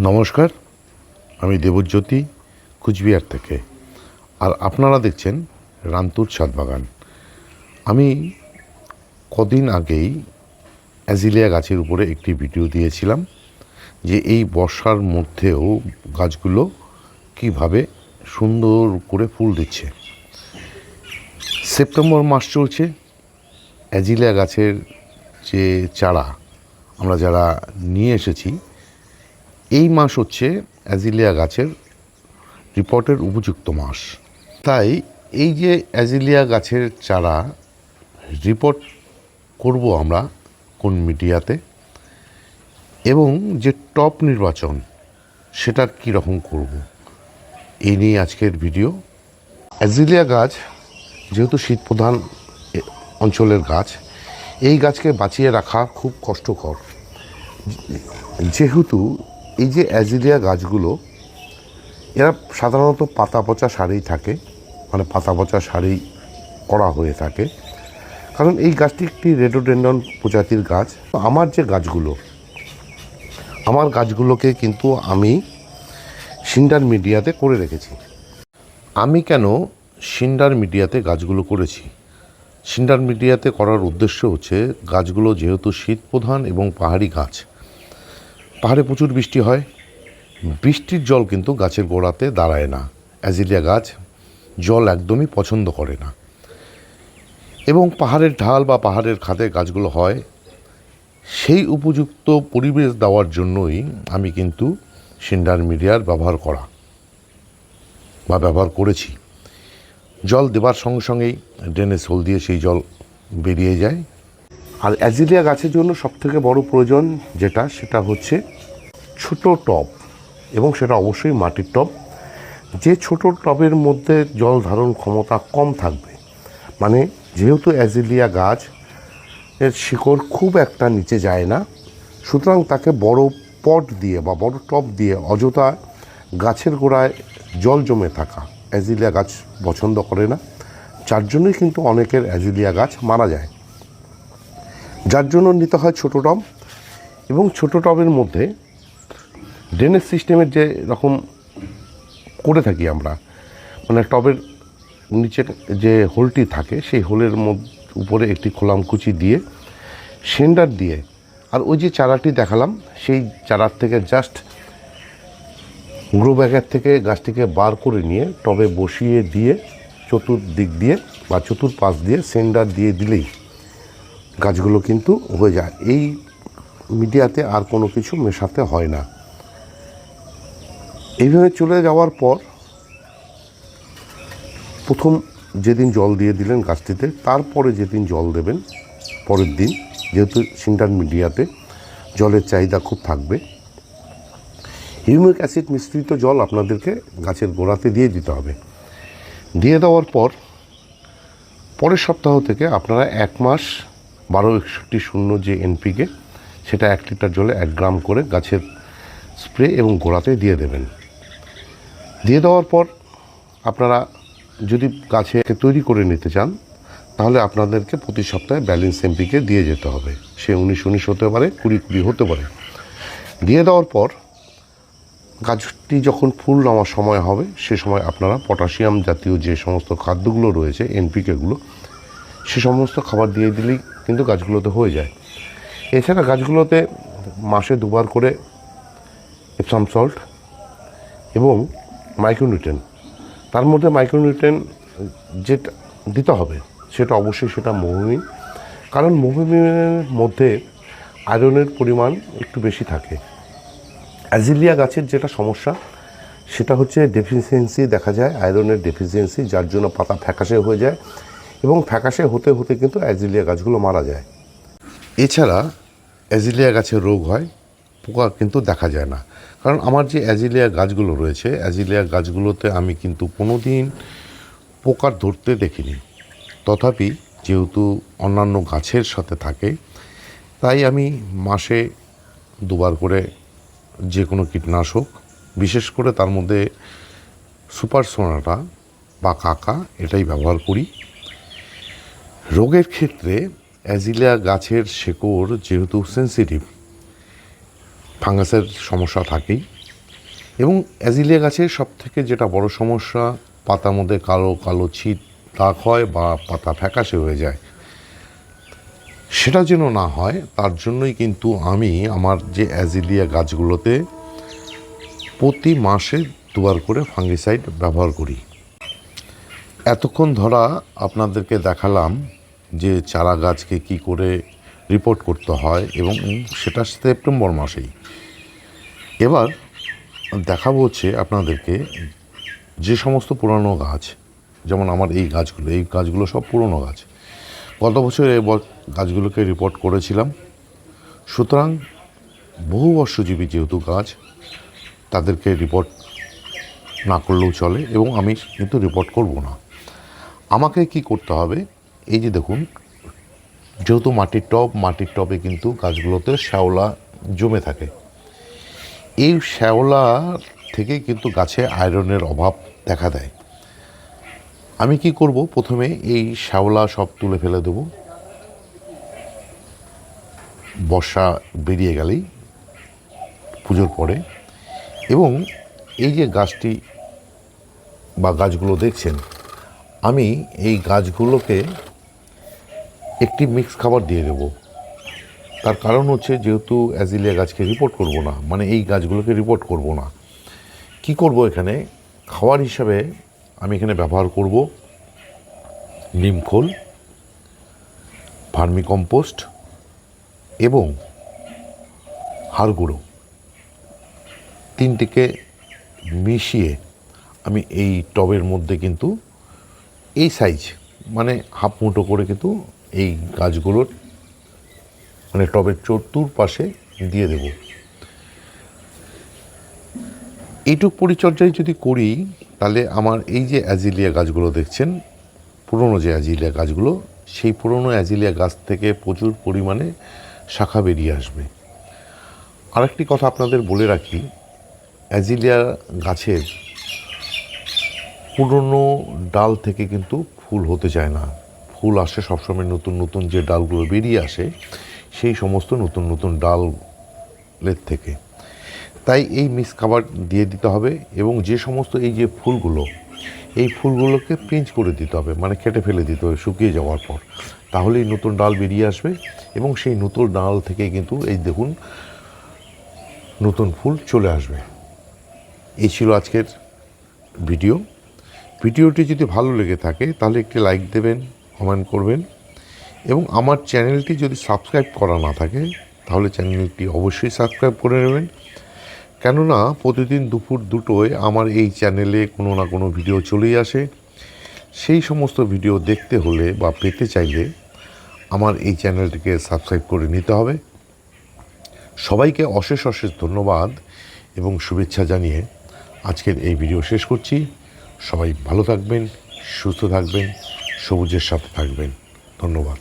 নমস্কার, আমি দেবজ্যোতি কুচবিহার থেকে। আর আপনারা দেখছেন রান্তুর ছাদ বাগান। আমি কদিন আগেই অ্যাজিলিয়া গাছের উপরে একটি ভিডিও দিয়েছিলাম যে এই বর্ষার মধ্যেও গাছগুলো কিভাবে সুন্দর করে ফুল দিচ্ছে। সেপ্টেম্বর মাস চলছে। অ্যাজিলিয়া গাছের যে চারা আমরা যারা নিয়ে এসেছি, এই মাস হচ্ছে অ্যাজিলিয়া গাছের রিপোর্টের উপযুক্ত মাস। তাই এই যে অ্যাজিলিয়া গাছের চারা রিপোর্ট করব আমরা কোন মিডিয়াতে, এবং যে টপ নির্বাচন সেটার কী রকম করব, এই নিয়ে আজকের ভিডিও। অ্যাজিলিয়া গাছ যেহেতু শীতপ্রধান অঞ্চলের গাছ, এই গাছকে বাঁচিয়ে রাখা খুব কষ্টকর। যেহেতু এই যে অ্যাজিলিয়া গাছগুলো এরা সাধারণত পাতা পচা সারেই থাকে, মানে পাতা পচা সারেই করা হয়ে থাকে, কারণ এই গাছটি একটি রেডোডেন্ড্রন প্রজাতির গাছ। আমার গাছগুলোকে কিন্তু আমি সিন্ডার মিডিয়াতে করে রেখেছি। আমি কেন সিন্ডার মিডিয়াতে গাছগুলো করেছি? সিন্ডার মিডিয়াতে করার উদ্দেশ্য হচ্ছে, গাছগুলো যেহেতু শীতপ্রধান এবং পাহাড়ি গাছ, পাহাড়ে প্রচুর বৃষ্টি হয়, বৃষ্টির জল কিন্তু গাছের গোড়াতে দাঁড়ায় না। অ্যাজিলিয়া গাছ জল একদমই পছন্দ করে না, এবং পাহাড়ের ঢাল বা পাহাড়ের খাদে গাছগুলো হয়। সেই উপযুক্ত পরিবেশ দেওয়ার জন্যই আমি কিন্তু সিন্ডার মিডিয়ার ব্যবহার করেছি। জল দেবার সঙ্গে সঙ্গেই ড্রেনেজ হোল দিয়ে সেই জল বেরিয়ে যায়। আর অ্যাজিলিয়া গাছের জন্য সবথেকে বড় প্রয়োজন সেটা হচ্ছে ছোট টব, এবং সেটা অবশ্যই মাটির টব। যে ছোট টবের মধ্যে জল ধারণ ক্ষমতা কম থাকবে, মানে যেহেতু অ্যাজিলিয়া গাছ এর শিকড় খুব একটা নিচে যায় না, সুতরাং তাকে বড় পট দিয়ে বা বড় টব দিয়ে অযথা গাছের গোড়ায় জল জমে থাকা অ্যাজিলিয়া গাছ পছন্দ করে না। যার জন্যই কিন্তু অনেকের অ্যাজিলিয়া গাছ মারা যায়। যার জন্য নিতে হয় ছোট টব, এবং ছোট টবের মধ্যে ড্রেনেজ সিস্টেমের যে রকম করে থাকি আমরা, মানে টবের নিচে যে হোলটি থাকে সেই হোলের উপরে একটি খোলামকুচি দিয়ে সেন্ডার দিয়ে, আর ওই যে চারাটি দেখালাম সেই চারার থেকে জাস্ট গ্রো ব্যাগের থেকে গাছটিকে বার করে নিয়ে টবে বসিয়ে দিয়ে চতুর্দিক দিয়ে বা চতুর্পাশ দিয়ে সেন্ডার দিয়ে দিলেই গাছগুলো কিন্তু হয়ে যায়। এই মিডিয়াতে আর কোনো কিছু মেশাতে হয় না। এইভাবে চলে যাওয়ার পর প্রথম যেদিন জল দিয়ে দিলেন গাছটিতে, তারপরে যেদিন জল দেবেন পরের দিন, যেহেতু সিন্ডার মিডিয়াতে জলের চাহিদা খুব থাকবে, হিউমিক অ্যাসিড মিশ্রিত জল আপনাদেরকে গাছের গোড়াতে দিয়ে দিতে হবে। দিয়ে দেওয়ার পর পরের সপ্তাহ থেকে আপনারা 1 মাস 1261 যে এনপিকে, সেটা 1 লিটার জলে 1 গ্রাম করে গাছের স্প্রে এবং গোড়াতে দিয়ে দেবেন। দিয়ে দেওয়ার পর আপনারা যদি গাছে তৈরি করে নিতে চান, তাহলে আপনাদেরকে প্রতি সপ্তাহে ব্যালেন্স এমপিকে দিয়ে যেতে হবে। সে 19-19 হতে পারে, 20-20 হতে পারে। দিয়ে দেওয়ার পর গাছটি যখন ফুল নেওয়ার সময় হবে, সে সময় আপনারা পটাশিয়াম জাতীয় যে সমস্ত খাদ্যগুলো রয়েছে, এনপিকেগুলো, সে সমস্ত খাবার দিয়ে দিলেই কিন্তু গাছগুলোতে হয়ে যায়। এছাড়া গাছগুলোতে মাসে 2 বার করে এপসাম সল্ট এবং মাইক্রোনিউট্রিয়েন্ট, তার মধ্যে মাইক্রোনিউট্রিয়েন্ট যেটা দিতে হবে সেটা অবশ্যই সেটা মৌমিন, কারণ মৌমিনের মধ্যে আয়রনের পরিমাণ একটু বেশি থাকে। অ্যাজিলিয়া গাছের যেটা সমস্যা সেটা হচ্ছে ডেফিসিয়েন্সি দেখা যায়, আয়রনের ডেফিসিয়েন্সি, যার জন্য পাতা ফ্যাকাশে হয়ে যায়, এবং ফ্যাকাশে হতে হতে কিন্তু অ্যাজিলিয়া গাছগুলো মারা যায়। এছাড়া অ্যাজিলিয়া গাছের রোগ হয়, পোকা কিন্তু দেখা যায় না। কারণ আমার যে অ্যাজিলিয়া গাছগুলো রয়েছে, অ্যাজিলিয়া গাছগুলোতে আমি কিন্তু কোনো দিন পোকা ধরতে দেখিনি। তথাপি যেহেতু অন্যান্য গাছের সাথে থাকে, তাই আমি মাসে 2 বার করে যে কোনো কীটনাশক, বিশেষ করে তার মধ্যে সুপার সোনাটা বা কাকা, এটাই ব্যবহার করি। রোগের ক্ষেত্রে অ্যাজিলিয়া গাছের শেকড় যেহেতু সেন্সিটিভ, ফাঙ্গাসের সমস্যা থাকেই, এবং অ্যাজিলিয়া গাছের সবথেকে যেটা বড় সমস্যা, পাতার মধ্যে কালো কালো ছিট দাগ হয় বা পাতা ফ্যাকাশে হয়ে যায়। সেটা যেন না হয় তার জন্যই কিন্তু আমি আমার যে অ্যাজিলিয়া গাছগুলোতে প্রতি মাসে দুবার করে ফাঙ্গিসাইড ব্যবহার করি। এতক্ষণ ধরা আপনাদেরকে দেখালাম যে চারা গাছকে কি করে রিপোর্ট করতে হয় এবং সেটা সেপ্টেম্বর মাসেই। এবার দেখাবো হচ্ছে আপনাদেরকে যে সমস্ত পুরানো গাছ, যেমন আমার এই গাছগুলো সব পুরনো গাছ, গত বছর এই গাছগুলোকে রিপোর্ট করেছিলাম। সুতরাং বহু বর্ষজীবী যেহেতু গাছ, তাদেরকে রিপোর্ট না করলেও চলে এবং আমি কিন্তু রিপোর্ট করব না। আমাকে কি করতে হবে, এই যে দেখুন, যেহেতু মাটির টবে কিন্তু গাছগুলোতে শ্যাওলা জমে থাকে। এই শ্যাওলা থেকে কিন্তু গাছে আয়রনের অভাব দেখা দেয়। আমি কি করব, প্রথমে এই শ্যাওলা সব তুলে ফেলে দেব বর্ষা বেরিয়ে গেলেই, পুজোর পরে। এবং এই যে গাছটি বা গাছগুলো দেখছেন, আমি এই গাছগুলোকে একটি মিক্স খাবার দিয়ে দেবো। তার কারণ হচ্ছে, যেহেতু অ্যাজিলিয়া গাছকে রিপোর্ট করব না, মানে এই গাছগুলোকে রিপোর্ট করব না, কি করব, এখানে খাবার হিসাবে আমি এখানে ব্যবহার করব নিমখোল, ভার্মি কম্পোস্ট এবং হাড় গুঁড়ো, তিনটিকে মিশিয়ে আমি এই টবের মধ্যে কিন্তু এই সাইজ, মানে হাফ মুঠো করে কিন্তু এই গাছগুলোর মানে টবের চতুর্পাশে দিয়ে দেব। এইটুক পরিচর্যায় যদি করি, তাহলে আমার এই যে অ্যাজিলিয়া গাছগুলো দেখছেন, পুরনো যে অ্যাজিলিয়া গাছগুলো, সেই পুরনো অ্যাজিলিয়া গাছ থেকে প্রচুর পরিমাণে শাখা বেরিয়ে আসবে। আরেকটি কথা আপনাদের বলে রাখি, অ্যাজিলিয়া গাছের পুরনো ডাল থেকে কিন্তু ফুল হতে চায় না। ফুল আসে সবসময় নতুন নতুন যে ডালগুলো বেরিয়ে আসে, সেই সমস্ত নতুন নতুন ডালের থেকে। তাই এই মিক্স খাবার দিয়ে দিতে হবে এবং যে সমস্ত এই যে ফুলগুলো, এই ফুলগুলোকে পিঞ্চ করে দিতে হবে, মানে কেটে ফেলে দিতে হবে শুকিয়ে যাওয়ার পর। তাহলেই নতুন ডাল বেরিয়ে আসবে এবং সেই নতুন ডাল থেকে কিন্তু এই দেখুন নতুন ফুল চলে আসবে। এই ছিল আজকের ভিডিওটি যদি ভালো লেগে থাকে তাহলে একটি লাইক দেবেন, কমেন্ট করবেন এবং আমার চ্যানেলটি যদি সাবস্ক্রাইব করা না থাকে তাহলে চ্যানেলটি অবশ্যই সাবস্ক্রাইব করে নেবেন। কেননা প্রতিদিন দুপুর 2টোয় আমার এই চ্যানেলে কোনো না কোনো ভিডিও চলেই আসে। সেই সমস্ত ভিডিও দেখতে হলে বা পেতে চাইলে আমার এই চ্যানেলটিকে সাবস্ক্রাইব করে নিতে হবে। সবাইকে অশেষ ধন্যবাদ এবং শুভেচ্ছা জানিয়ে আজকের এই ভিডিও শেষ করছি। সবাই ভালো থাকবেন, সুস্থ থাকবেন, সবুজের সাথে থাকবেন। ধন্যবাদ।